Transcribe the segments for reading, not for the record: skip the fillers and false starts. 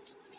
नमस्कार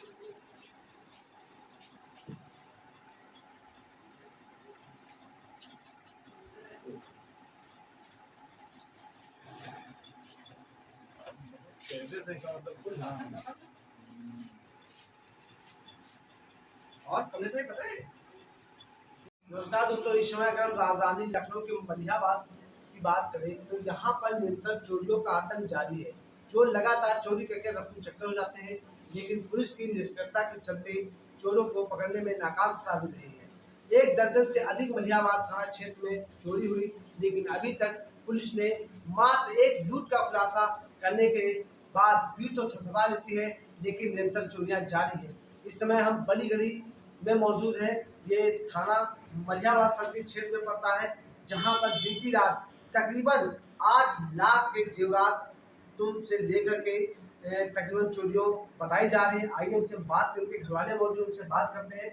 दोस्तों, इस समय अगर हम राजधानी लखनऊ के मलिहाबाद की बात करें तो यहाँ पर निरंतर चोरियों का आतंक जारी है। चोर लगातार चोरी करके रफू चक्कर हो जाते हैं, लेकिन पुलिस की निष्क्रियता के चलते चोरों को पकड़ने में नाकाम साबित रही है। 1 दर्जन से अधिक मलिहाबाद थाना क्षेत्र में चोरी हुई, लेकिन अभी तक पुलिस ने मात्र एक लूट का खुलासा करने के बाद भीड़ तो थपथपा लेती है, लेकिन निरंतर चोरियां जारी है। इस समय हम बलीगढ़ी में मौजूद है। ये थाना मलिहाबाद सर्किट क्षेत्र में पड़ता है, जहां पर बीती रात तकरीबन 8 लाख के जेवरात से लेकर के तकरीबन चोरियों बताई जा रही है। आइए उनसे बात करके, घर वाले मौजूद, उनसे बात करते हैं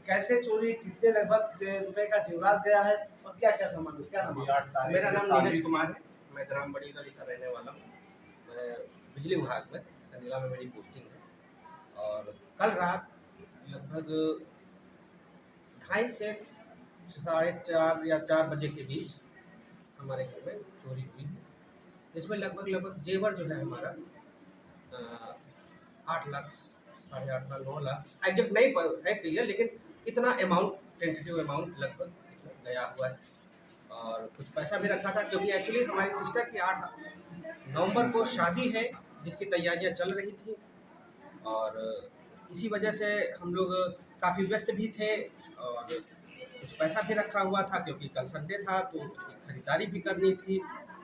कैसे चोरी, कितने लगभग रुपए का जेवरात गया है और क्या क्या सामान। क्या नाम है? मेरा नाम नीरज कुमार है। मैं ग्राम बड़ीगढ़ी का रहने वाला हूँ। मैं बिजली विभाग में सनीला में मेरी पोस्टिंग है। और कल रात लगभग 2:30 से 4:30 या 4 बजे के बीच हमारे घर में चोरी हुई है, जिसमें लगभग जेवर जो है हमारा 8 लाख, 8.5 लाख, 9 लाख एग्जैक्ट नहीं है क्लियर, लेकिन इतना अमाउंट, टेंटेटिव अमाउंट लगभग इतना गया हुआ है। और कुछ पैसा भी रखा था, क्योंकि एक्चुअली हमारी सिस्टर की 8 नवंबर को शादी है, जिसकी तैयारियां चल रही थी। और इसी वजह से हम लोग काफ़ी व्यस्त भी थे और कुछ पैसा भी रखा हुआ था, क्योंकि कल संडे था तो उसकी खरीदारी भी करनी थी।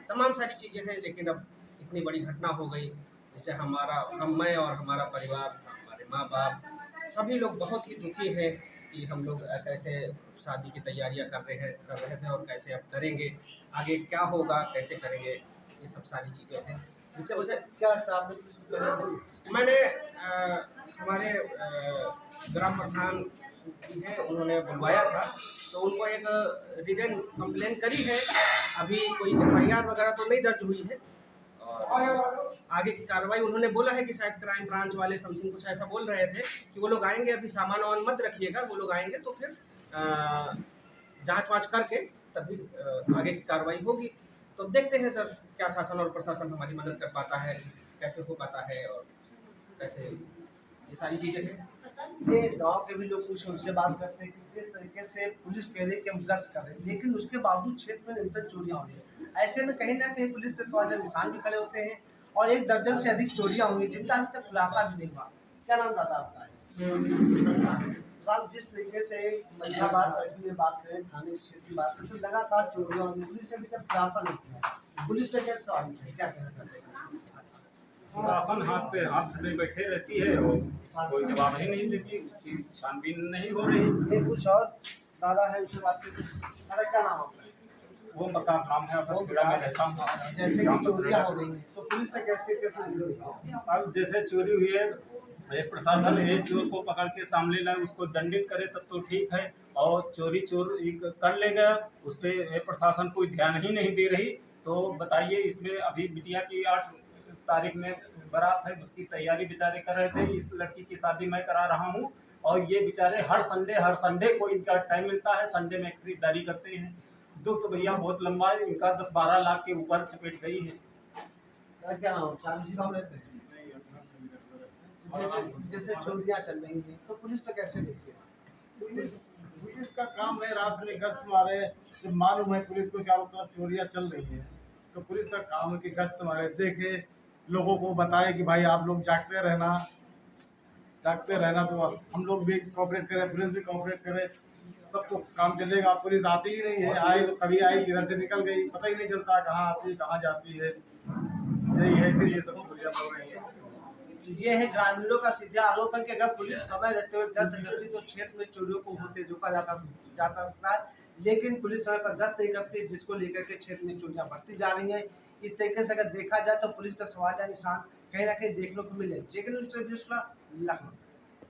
तमाम सारी चीज़ें हैं, लेकिन अब इतनी बड़ी घटना हो गई, जिससे मैं और हमारा परिवार, हमारे माँ बाप, सभी लोग बहुत ही दुखी हैं कि हम लोग कैसे शादी की तैयारियां कर रहे थे और कैसे अब करेंगे, आगे क्या होगा, कैसे करेंगे, ये सब सारी चीज़ें हैं। जिससे मुझे क्या मैंने हमारे ग्राम प्रधान भी हैं, उन्होंने बुलवाया था, तो उनको एक रिटन कंप्लेन करी है। अभी कोई FIR वगैरह तो नहीं दर्ज हुई है, और आगे की कार्रवाई उन्होंने बोला है कि शायद क्राइम ब्रांच वाले समथिंग कुछ ऐसा बोल रहे थे कि वो लोग आएंगे, अभी सामान वामान मत रखिएगा, वो लोग आएंगे तो फिर जांच वाँच करके तभी आगे की कार्रवाई होगी। तो देखते हैं सर, क्या शासन और प्रशासन हमारी मदद कर पाता है, कैसे हो पाता है और कैसे, ये सारी चीज़ें हैं। ये गांव के भी लोग कुछ उनसे बात करते हैं कि जिस तरीके से पुलिस कह रही है कि हम गश्त कर रहे हैं, लेकिन उसके बावजूद क्षेत्र में निरंतर चोरियां हो रही है। ऐसे में कहीं ना कहीं पुलिस पे सवाल निशान भी खड़े होते हैं और 1 दर्जन से अधिक चोरियां हुई, जिनका अभी तक खुलासा भी नहीं हुआ। क्या नाम दादा आपका है? साहब, जिस तरीके से मलिहाबाद सर्किल में बात करें, थाने क्षेत्र की बात करें, तो लगातार चोरियां हो रही, पुलिस ने अभी तक खुलासा नहीं किया। पुलिस पे कैसे सवाल उठे, क्या कहना चाहते हैं? शासन हाथ पे हाथ में बैठे रहती है और कोई जवाब ही नहीं देती, उसकी छानबीन नहीं हो रही। ये कुछ और दादा है, उससे बात करते हैं। अरे क्या नाम आपका? वो प्रकाश नाम है, असलपुरा में रहता हूँ। जैसे कि चोरियां हो रही हैं, तो पुलिस पे कैसे कैसे? अब जैसे चोरी हुई है, ये प्रशासन ये चोर को पकड़ के सामने लाए, उसको दंडित करे तब तो ठीक है। और चोर कर लेगा, उस पर प्रशासन कोई ध्यान ही नहीं दे रही। तो बताइए, इसमें अभी बिटिया की 8 तारीख में बारात है, उसकी तैयारी बेचारे कर रहे थे। इस लड़की की शादी मैं करा रहा हूँ, और ये बेचारे हर संडे को इनका टाइम मिलता है, संडे में खरीदारी करते हैं। दुख तो भैया बहुत लंबा है, इनका 10-12 लाख के ऊपर चपेट गई है। क्या नाम? गाँव रहते हैं। जैसे चोरियां चल रही हैं, तो पुलिस पे कैसे देखते हैं? पुलिस का काम है रात में गश्त मारे। जब मालूम है पुलिस को चारों तरफ चोरियां चल रही हैं, तो पुलिस का काम है कि गश्त मारे, देखे, लोगों को बताए कि भाई आप लोग जागते रहना। तो हम लोग भी कोऑपरेट करें, पुलिस भी कोऑपरेट करे, तब तो काम चलेगा। पुलिस आती ही नहीं है, आई तो कभी आई, किधर से निकल गई, पता ही नहीं चलता कहाँ आती है कहाँ जाती है। यही है, इसीलिए सब चोरियां हो रही हैं। ये है ग्रामीणों का सीधा आरोप है कि अगर पुलिस समय रहते हुए गश्त करती तो क्षेत्र में चोरियों को होते रोका जाता सकता है, लेकिन पुलिस समय पर गश्त नहीं करती, जिसको लेकर के क्षेत्र में चोरियां बढ़ती जा रही हैं। इस तरीके से अगर देखा जाए तो पुलिस पर सवाल या निशान कहीं ना कहीं देखने को मिले। लेकिन लखनऊ।